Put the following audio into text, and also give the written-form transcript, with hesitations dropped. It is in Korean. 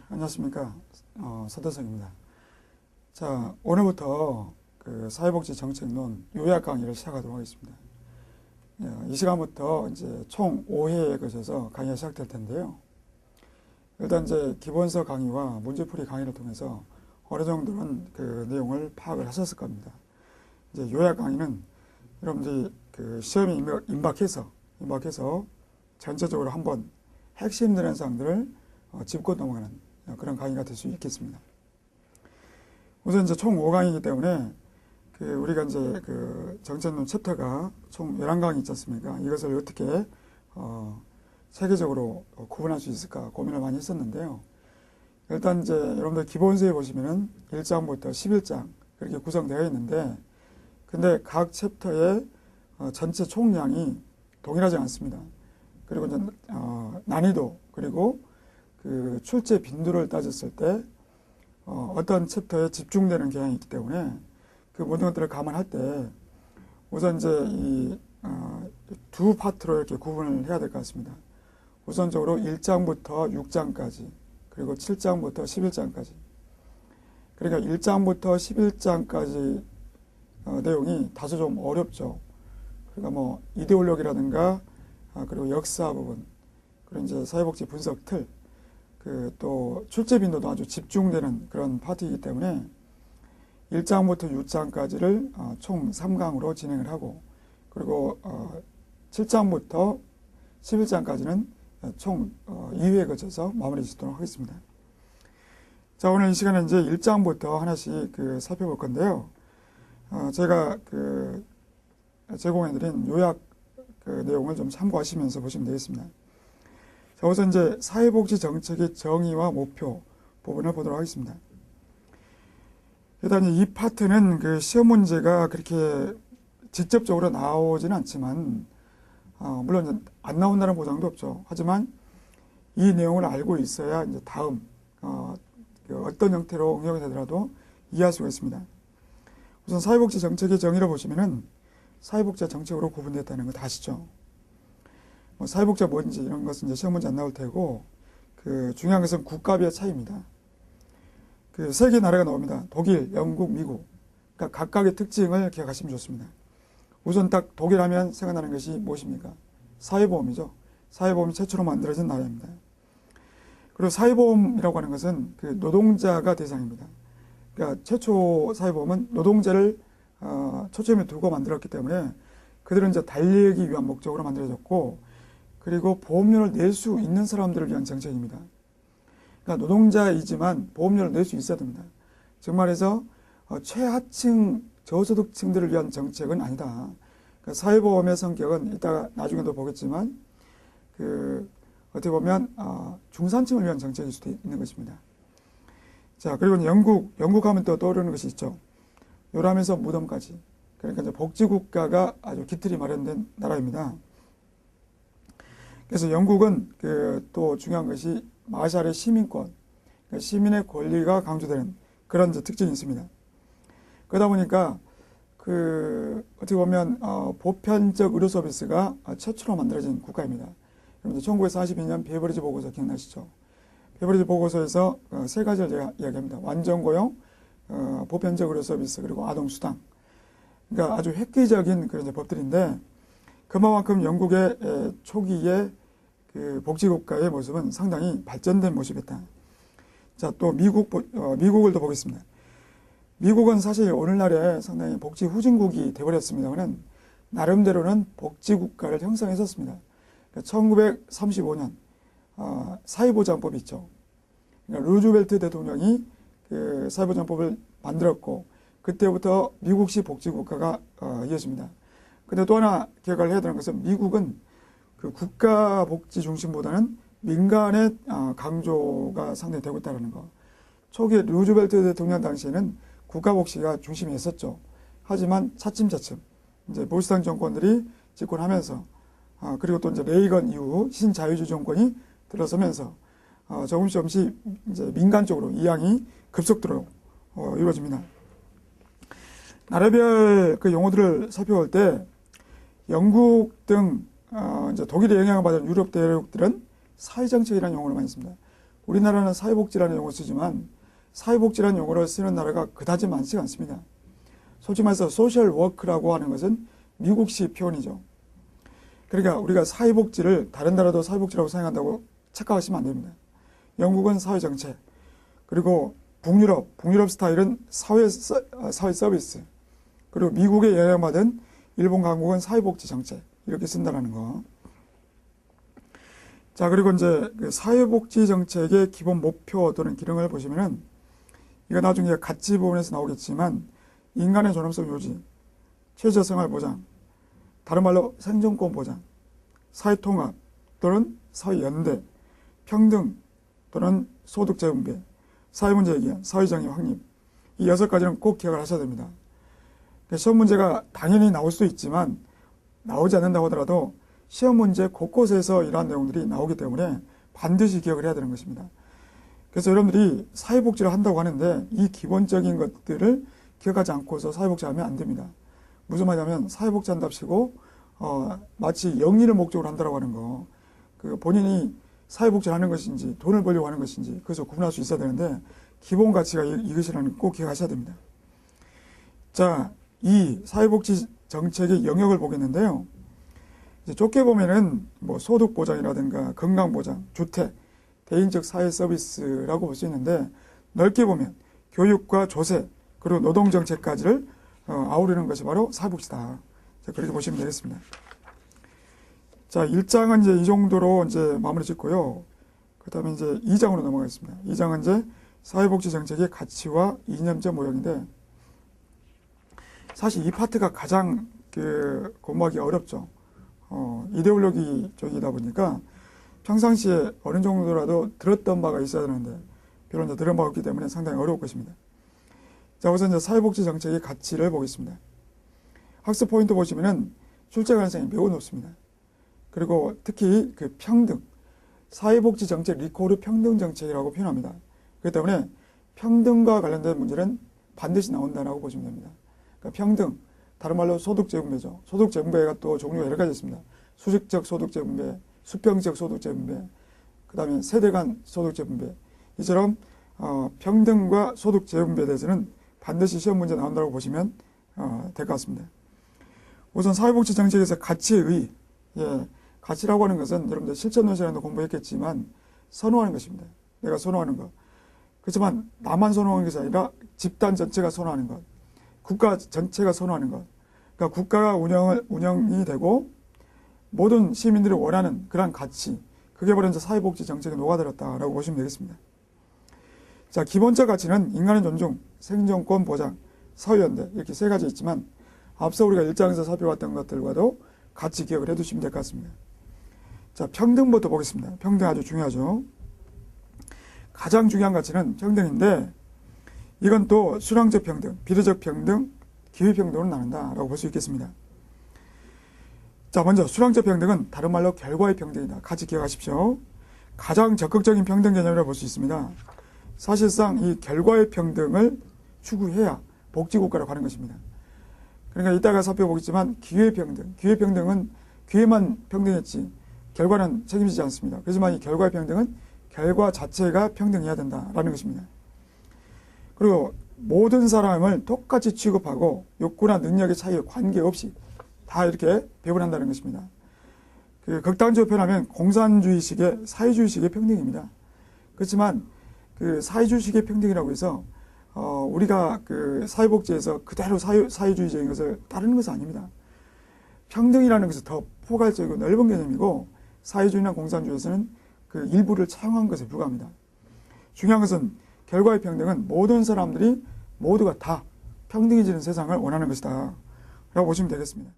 안녕하십니까. 서대성입니다. 자, 오늘부터 그 사회복지 정책론 요약 강의를 시작하도록 하겠습니다. 이 시간부터 이제 총 5회에 걸쳐서 강의가 시작될 텐데요. 일단 이제 기본서 강의와 문제풀이 강의를 통해서 어느 정도는 그 내용을 파악을 하셨을 겁니다. 이제 요약 강의는 여러분들이 그 시험에 임박해서 전체적으로 한번 핵심되는 사항들을 짚고 넘어가는 그런 강의가 될 수 있겠습니다. 우선 이제 총 5강이기 때문에 우리가 이제 그 정책론 챕터가 총 11강이 있지 않습니까? 이것을 어떻게 체계적으로 구분할 수 있을까 고민을 많이 했었는데요. 일단 이제 여러분들 기본서에 보시면은 1장부터 11장 그렇게 구성되어 있는데, 근데 각 챕터의 전체 총량이 동일하지 않습니다. 그리고 이제 난이도 그리고 그 출제 빈도를 따졌을 때 어떤 챕터에 집중되는 경향이 있기 때문에 그 모든 것들을 감안할 때 우선 이제 이 두 파트로 이렇게 구분을 해야 될 것 같습니다. 우선적으로 1장부터 6장까지 그리고 7장부터 11장까지. 그러니까 1장부터 11장까지 내용이 다소 좀 어렵죠. 그러니까 뭐 이데올로기라든가 그리고 역사 부분, 그리고 이제 사회복지 분석 틀, 또 출제 빈도도 아주 집중되는 그런 파트이기 때문에 1장부터 6장까지를 총 3강으로 진행을 하고, 그리고 7장부터 11장까지는 총 2회에 거쳐서 마무리 짓도록 하겠습니다. 자, 오늘 이 시간에 이제 1장부터 하나씩 살펴볼 건데요. 제가 제공해드린 요약 내용을 좀 참고하시면서 보시면 되겠습니다. 자, 우선 이제 사회복지 정책의 정의와 목표 부분을 보도록 하겠습니다. 일단 이 파트는 시험 문제가 그렇게 직접적으로 나오지는 않지만, 물론 안 나온다는 보장도 없죠. 하지만 이 내용을 알고 있어야 이제 다음 어떤 형태로 응용이 되더라도 이해할 수가 있습니다. 우선 사회복지 정책의 정의를 보시면은 사회복지가 정책으로 구분됐다는 거 다 아시죠? 사회복지가 뭔지 이런 것은 이제 시험 문제 안 나올 테고, 중요한 것은 국가별 차이입니다. 세 개 나라가 나옵니다. 독일, 영국, 미국. 그러니까 각각의 특징을 기억하시면 좋습니다. 우선 딱 독일 하면 생각나는 것이 무엇입니까? 사회보험이죠. 사회보험이 최초로 만들어진 나라입니다. 그리고 사회보험이라고 하는 것은 노동자가 대상입니다. 그러니까 최초 사회보험은 노동자를 초점에 두고 만들었기 때문에 그들은 이제 달리기 위한 목적으로 만들어졌고, 그리고 보험료를 낼 수 있는 사람들을 위한 정책입니다. 그러니까 노동자이지만 보험료를 낼 수 있어야 됩니다. 즉 말해서 최하층 저소득층들을 위한 정책은 아니다. 그러니까 사회보험의 성격은 이따가 나중에도 보겠지만 어떻게 보면 중산층을 위한 정책일 수도 있는 것입니다. 자, 그리고 영국 하면 또 떠오르는 것이 있죠. 요람에서 무덤까지. 그러니까 이제 복지국가가 아주 기틀이 마련된 나라입니다. 그래서 영국은 또 중요한 것이 마샬의 시민권, 그러니까 시민의 권리가 강조되는 그런 이제 특징이 있습니다. 그러다 보니까 어떻게 보면 보편적 의료 서비스가 최초로 만들어진 국가입니다. 1942년 베버리지 보고서 기억나시죠? 베버리지 보고서에서 세 가지를 이야기합니다. 완전고용, 보편적 의료 서비스, 그리고 아동수당. 그러니까 아주 획기적인 그런 법들인데, 그만큼 영국의 초기의 복지국가의 모습은 상당히 발전된 모습이었다. 자, 또 미국을 더 보겠습니다. 미국은 사실 오늘날에 상당히 복지 후진국이 되어버렸습니다만, 나름대로는 복지국가를 형성했었습니다. 그러니까 1935년 사회보장법이 있죠. 그러니까 루즈벨트 대통령이 사회보장법을 만들었고, 그때부터 미국식 복지국가가 이어집니다. 근데 또 하나 기억을 해야 되는 것은 미국은 국가 복지 중심보다는 민간의 강조가 상당히 되고 있다는 거. 초기에 루즈벨트 대통령 당시에는 국가 복지가 중심이 있었죠. 하지만 차츰차츰 이제 보수당 정권들이 집권하면서, 그리고 또 이제 레이건 이후 신자유주의 정권이 들어서면서 조금씩 이제 민간 쪽으로 이양이 급속도로 이루어집니다. 나라별 용어들을 살펴볼 때 영국 등 이제 독일의 영향을 받은 유럽 대륙들은 사회정책이라는 용어를 많이 씁니다. 우리나라는 사회복지라는 용어를 쓰지만 사회복지라는 용어를 쓰는 나라가 그다지 많지가 않습니다. 솔직히 말해서 소셜 워크라고 하는 것은 미국식 표현이죠. 그러니까 우리가 사회복지를 다른 나라도 사회복지라고 생각한다고 착각하시면 안 됩니다. 영국은 사회정책, 그리고 북유럽 스타일은 사회 서비스, 그리고 미국에 영향받은 일본 강국은 사회복지 정책, 이렇게 쓴다는 거. 자, 그리고 이제 그 사회복지 정책의 기본 목표 또는 기능을 보시면은, 이거 나중에 가치 부분에서 나오겠지만, 인간의 존엄성 유지, 최저생활 보장, 다른 말로 생존권 보장, 사회통합 또는 사회연대, 평등 또는 소득 재분배, 사회문제 해결, 사회정의 확립, 이 6가지는 꼭 기억을 하셔야 됩니다. 시험 문제가 당연히 나올 수 있지만 나오지 않는다고 하더라도 시험 문제 곳곳에서 이러한 내용들이 나오기 때문에 반드시 기억을 해야 되는 것입니다. 그래서 여러분들이 사회복지를 한다고 하는데 이 기본적인 것들을 기억하지 않고서 사회복지 하면 안 됩니다. 무슨 말이냐면 사회복지 한답시고 마치 영리를 목적으로 한다고 하는 거, 그 본인이 사회복지를 하는 것인지 돈을 벌려고 하는 것인지 그래서 구분할 수 있어야 되는데 기본 가치가 이것이라는 걸 꼭 기억하셔야 됩니다. 자, 이 사회복지 정책의 영역을 보겠는데요. 이제 좁게 보면은 뭐 소득 보장이라든가 건강 보장, 주택, 대인적 사회 서비스라고 볼 수 있는데 넓게 보면 교육과 조세 그리고 노동 정책까지를 아우르는 것이 바로 사회복지다. 자, 그렇게 보시면 되겠습니다. 자, 1장은 이제 이 정도로 이제 마무리 짓고요. 그 다음에 이제 2장으로 넘어가겠습니다. 2장은 이제 사회복지 정책의 가치와 이념적 모형인데, 사실 이 파트가 가장 공부하기 어렵죠. 이데올로기 쪽이다 보니까 평상시에 어느 정도라도 들었던 바가 있어야 되는데, 별로 이제 들은 바가 없기 때문에 상당히 어려울 것입니다. 자, 우선 이제 사회복지 정책의 가치를 보겠습니다. 학습 포인트 보시면은 출제 가능성이 매우 높습니다. 그리고 특히 그 평등, 사회복지 정책 리코르 평등 정책이라고 표현합니다. 그렇기 때문에 평등과 관련된 문제는 반드시 나온다라고 보시면 됩니다. 그러니까 평등, 다른 말로 소득 재분배죠. 소득 재분배가 또 종류가 여러 가지 있습니다. 수직적 소득 재분배, 수평적 소득 재분배, 그 다음에 세대 간 소득 재분배. 이처럼 평등과 소득 재분배에 대해서는 반드시 시험 문제 나온다고 보시면 될 것 같습니다. 우선 사회복지 정책에서 가치의 의, 가치라고 하는 것은 여러분들 실천론 시간에도 공부했겠지만 선호하는 것입니다. 내가 선호하는 것. 그렇지만 나만 선호하는 것이 아니라 집단 전체가 선호하는 것. 국가 전체가 선호하는 것. 그러니까 국가가 운영이 되고 모든 시민들이 원하는 그러한 가치. 그게 바로 이제 사회복지 정책에 녹아들었다라고 보시면 되겠습니다. 자, 기본적 가치는 인간의 존중, 생존권 보장, 사회연대 이렇게 3가지 있지만 앞서 우리가 1장에서 살펴봤던 것들과도 같이 기억을 해두시면 될 것 같습니다. 자, 평등부터 보겠습니다. 평등 아주 중요하죠. 가장 중요한 가치는 평등인데 이건 또 수량적 평등, 비례적 평등, 기회평등으로 나눈다라고 볼 수 있겠습니다. 자, 먼저 수량적 평등은 다른 말로 결과의 평등이다. 같이 기억하십시오. 가장 적극적인 평등 개념이라고 볼 수 있습니다. 사실상 이 결과의 평등을 추구해야 복지국가로 가는 것입니다. 그러니까 이따가 살펴보겠지만 기회평등, 기회평등은 기회만 평등했지 결과는 책임지지 않습니다. 그렇지만 이 결과의 평등은 결과 자체가 평등해야 된다라는 것입니다. 그리고 모든 사람을 똑같이 취급하고 욕구나 능력의 차이에 관계없이 다 이렇게 배분한다는 것입니다. 그 극단적으로 표현하면 공산주의식의 사회주의식의 평등입니다. 그렇지만 그 사회주의식의 평등이라고 해서 우리가 그 사회복지에서 그대로 사회주의적인 것을 따르는 것은 아닙니다. 평등이라는 것은 더 포괄적이고 넓은 개념이고 사회주의나 공산주의에서는 그 일부를 차용한 것에 불과합니다. 중요한 것은 결과의 평등은 모든 사람들이 모두가 다 평등해지는 세상을 원하는 것이다 라고 보시면 되겠습니다.